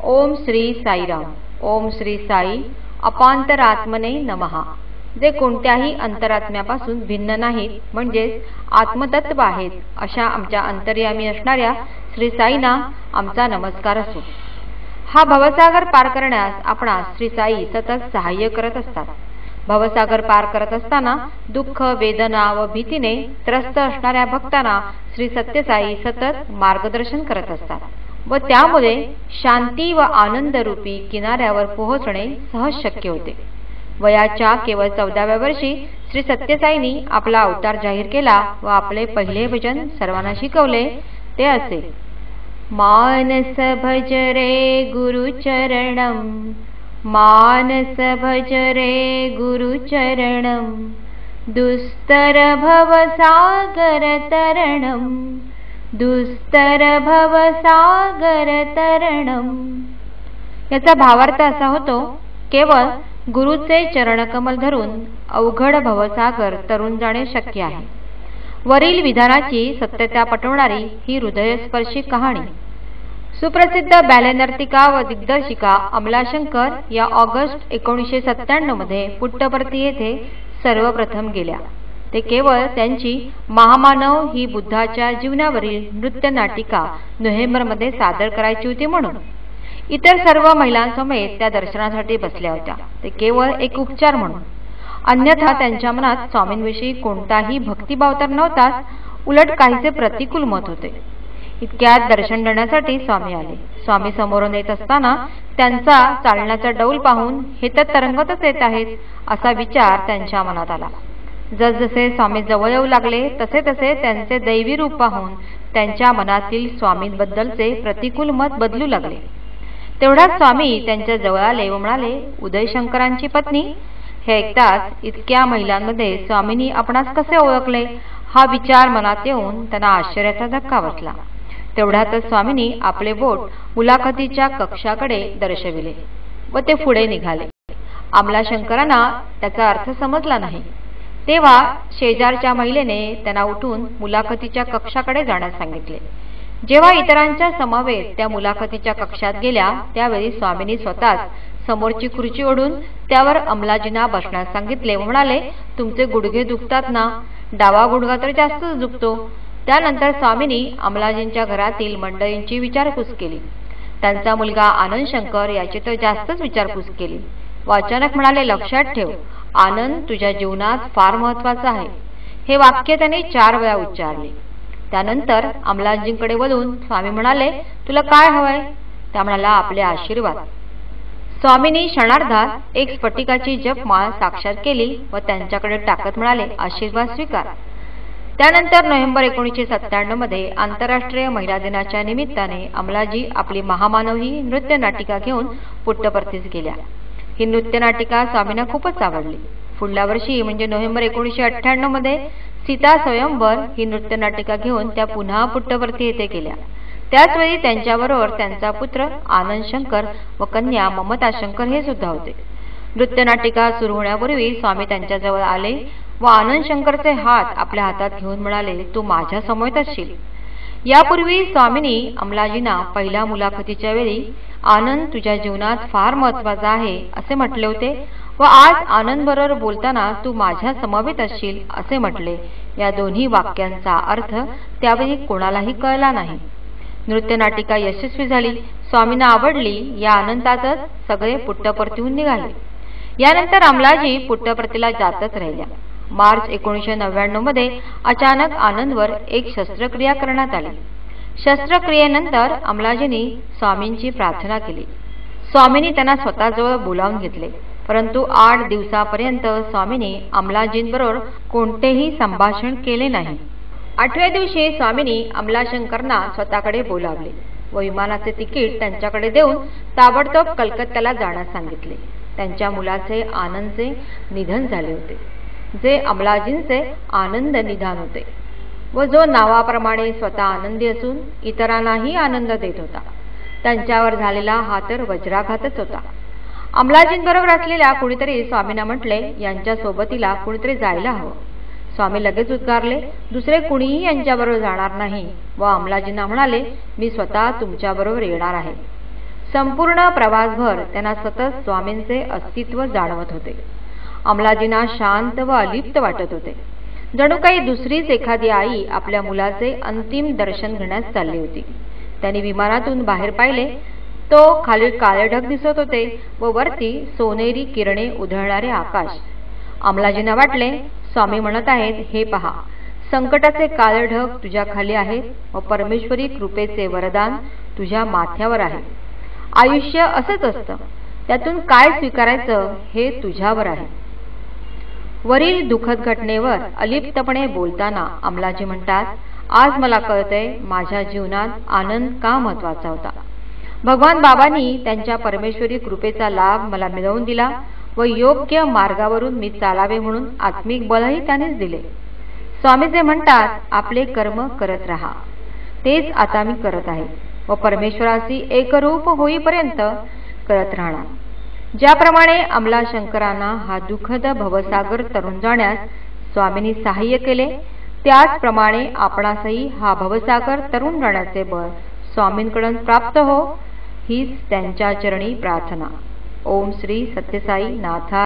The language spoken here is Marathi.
ओम श्री साईराम. ओम श्री साई अपांतरात्मने नमः. जे कोणत्याही अंतरात्म्यापासून भिन्न नाहीत, म्हणजेच आत्मतत्व आहेत, अशा आमच्या अंतर्यामी असणाऱ्या श्री साईंना आमचा नमस्कार असो. हा भवसागर पार करण्यास आपणास श्री साई सतत सहाय्य करत असतात. भवसागर पार करत असताना दुःख, वेदना व भीतीने त्रस्त असणाऱ्या भक्तांना श्री सत्यसाई सतत मार्गदर्शन करत असतात व त्यामुळे शांती व आनंद रूपी किनाऱ्यावर पोहोचणे सहज शक्य होते. वयाच्या केवळ 14व्या वर्षी श्री सत्यसाईंनी आपला अवतार जाहीर केला व आपले पहिले भजन सर्वांना शिकवले. ते असे: मानस भज रे गुरुचरणम, मानस भज रे गुरुचरणम, दुस्तर भवसागर तरणम, दुस्तर भवसागर तरणम. याचा भावार्थ असा होतो: केवळ गुरुचे चरणकमल धरून अवघड भवसागर तरून जाणे शक्य आहे. वरील विधानाची सत्यता पटवणारी ही हृदयस्पर्शी कहाणी सुप्रसिद्ध बॅले नर्तिका व दिग्दर्शिका अमलाशंकर या ऑगस्ट 1997 मध्ये पुट्टपर्ती येथे सर्वप्रथम गेल्या. ते केवळ त्यांची महामानव ही बुद्धाच्या जीवनावरील नृत्य नाटिका नोव्हेंबरमध्ये सादर करायची होती म्हणून. इतर सर्व महिलांसमेत त्या दर्शनासाठी बसल्या होत्या. ते केवळ एक उपचार म्हणून. अन्यथा त्यांच्या मनात स्वामींविषयी कोणताही भक्तिभाव तर नव्हताच, उलट काहीसे प्रतिकूल मत होते. इतक्यात दर्शन देण्यासाठी स्वामी आले. स्वामी समोरून येत असताना त्यांचा चालण्याचा डौल पाहून हे तर तरंगतच येत आहेत असा विचार त्यांच्या मनात आला. जसजसे स्वामी जवळ येऊ लागले तसे तसे त्यांचे दैवी रूप पाहून त्यांच्या मनातील स्वामींबद्दलचे प्रतिकूल मत बदलू लागले. तेवढ्यात स्वामी त्यांच्या जवळ आले व म्हणाले, उदयशंकरांची पत्नी. हे ऐकताच इतक्या महिलांमध्ये स्वामींनी आपणास कसे ओळखले हा विचार मनात येऊन त्यांना आश्चर्याचा धक्का बसला. तेवढ्यातच स्वामींनी आपले बोट मुलाखतीच्या कक्षाकडे दर्शविले व ते पुढे निघाले. अमलाशंकरांना त्याचा अर्थ समजला नाही. तेव्हा शेजारच्या महिलेने त्यांना उठून मुलाखतीच्या कक्षाकडे जाण्यास सांगितले. जेव्हा इतरांच्या समवेत त्या मुलाखतीच्या कक्षात गेल्या त्यावेळी स्वामींनी स्वतःच समोरची खुर्ची ओढून त्यावर अमलाजींना बसण्यास सांगितले व म्हणाले, तुमचे गुडघे दुखतात ना? डावा गुडघा तर जास्तच दुखतो. त्यानंतर स्वामींनी अमलाजींच्या घरातील मंडळींची विचारपूस केली. त्यांचा मुलगा आनंद शंकर याची तर जास्तच विचारपूस केली व अचानक म्हणाले, लक्षात ठेव, आनंद तुझ्या जीवनात फार महत्वाचा आहे. हे वाक्य त्याने 4 वेळा उच्चारले. त्यानंतर अमलाजींकडे वळून स्वामी म्हणाले, तुला काय हवंय? त्या म्हणाला, आपले आशीर्वाद. स्वामींनी क्षणार्धात एक स्फटिकाची जपमाळ साक्षात केली व त्यांच्याकडे टाकत म्हणाले, आशीर्वाद स्वीकार. त्यानंतर नोव्हेंबर 1997 मध्ये आंतरराष्ट्रीय महिला दिनाच्या निमित्ताने अमलाजी आपली महामानव ही नृत्य नाटिका घेऊन पुट्टपर्तीस गेल्या. ही नृत्य नाटिका स्वामींना खूपच आवडली. पुढल्या वर्षी म्हणजे नोव्हेंबर 1998 मध्ये सीता स्वयंवर ही नृत्य नाटिका घेऊन त्या पुन्हा पुट्टपर्ती येथे गेल्या. त्याचवेळी त्यांच्याबरोबर त्यांचा पुत्र आनंद शंकर व कन्या ममता शंकर हे सुद्धा होते. नृत्य नाटिका सुरू होण्यापूर्वी स्वामी त्यांच्याजवळ आले व आनंद शंकरचे हात आपल्या हातात घेऊन म्हणाले, तू माझ्या समवेत असशील. यापूर्वी स्वामींनी अमलाजींना पहिल्या मुलाखतीच्या वेळी आनंद तुझ्या जीवनात फार महत्वाचा आहे असे म्हटले होते व आज आनंद बरोबर बोलताना तू माझ्या समवेत असशील असे म्हटले. या दोन्ही वाक्यांचा अर्थ त्यावेळी कोणालाही कळला नाही. नृत्य नाटिका यशस्वी झाली, स्वामींना आवडली. या आनंदातच सगळे पुट्टपर्तीहून निघाले. यानंतर अमलाजी पुट्टपर्तीला जातच राहिल्या. मार्च 1999 मध्ये अचानक आनंदवर एक शस्त्रक्रिया करण्यात आली. शस्त्रक्रियेनंतर अमलाजींनी स्वामींची प्रार्थना केली. स्वामींनी त्यांना स्वतःजवळ बोलावून घेतले, परंतु 8 दिवसापर्यंत स्वामींनी अमलाजींबरोबर कोणतेही संभाषण केले नाही. 8व्या दिवशी स्वामींनी अमलाशंकरांना स्वतःकडे बोलावले व विमानाचे तिकीट त्यांच्याकडे देऊन ताबडतोब कलकत्त्याला जाण्यास सांगितले. त्यांच्या मुलाचे आनंदचे निधन झाले होते, जे अमलाजींचे आनंद निधान होते व जो नावाप्रमाणे स्वतः आनंदी असून इतरांनाही आनंद देत होता. त्यांच्यावर झालेला हा तर वज्राघातच होता. अमलाजींबरोबर असलेल्या कुणीतरी स्वामींना म्हटले, यांच्या सोबतीला कुणीतरी जायला हवं. स्वामी लगेच उद्गारले, दुसरे कुणीही यांच्याबरोबर जाणार नाही व अमलाजींना म्हणाले, मी स्वतः तुमच्याबरोबर येणार आहे. संपूर्ण प्रवासभर त्यांना सतत स्वामींचे अस्तित्व जाणवत होते. अमलाजींना शांत व अलिप्त वाटत होते, जणू काही दुसरीच एखादी आई आपल्या मुलाचे अंतिम दर्शन घेण्यास चालली होती. त्यांनी विमानातून बाहेर पाहिले तो खाली काळे ढग दिसत होते व वरती सोनेरी किरणे उधळणारे आकाश. अमलाजींना वाटले, स्वामी म्हणत आहेत, हे पहा, संकटाचे काळे ढग तुझ्या खाली आहेत व परमेश्वरी कृपेचे वरदान तुझ्या माथ्यावर आहे. आयुष्य असंच असतं, त्यातून काय स्वीकारायचं हे तुझ्यावर आहे. वरील दुःखद घटनेवर अलिप्तपणे बोलताना अमलाजी म्हणतात, आज मला कळतंय माझ्या जीवनात आनंद का महत्वाचा होता. भगवान बाबांनी त्यांच्या परमेश्वरी कृपेचा लाभ मला मिळवून दिला व योग्य मार्गावरून मी चालावे म्हणून आत्मिक बलही त्यानेच दिले. स्वामीजी म्हणतात, आपले कर्म करत राहा, तेच आता मी करत आहे व परमेश्वराशी एकरूप होईपर्यंत करत राहणार. ज्याप्रमाणे अमलाशंकरांना हा दुःखद भवसागर तरुण जाण्यास स्वामींनी सहाय्य केले, त्याचप्रमाणे आपणासही हा भवसागर तरुण जाण्याचे बळ स्वामींकडून प्राप्त हो, हीच त्यांच्या चरणी प्रार्थना. ओम श्री सत्यसाई नाथा.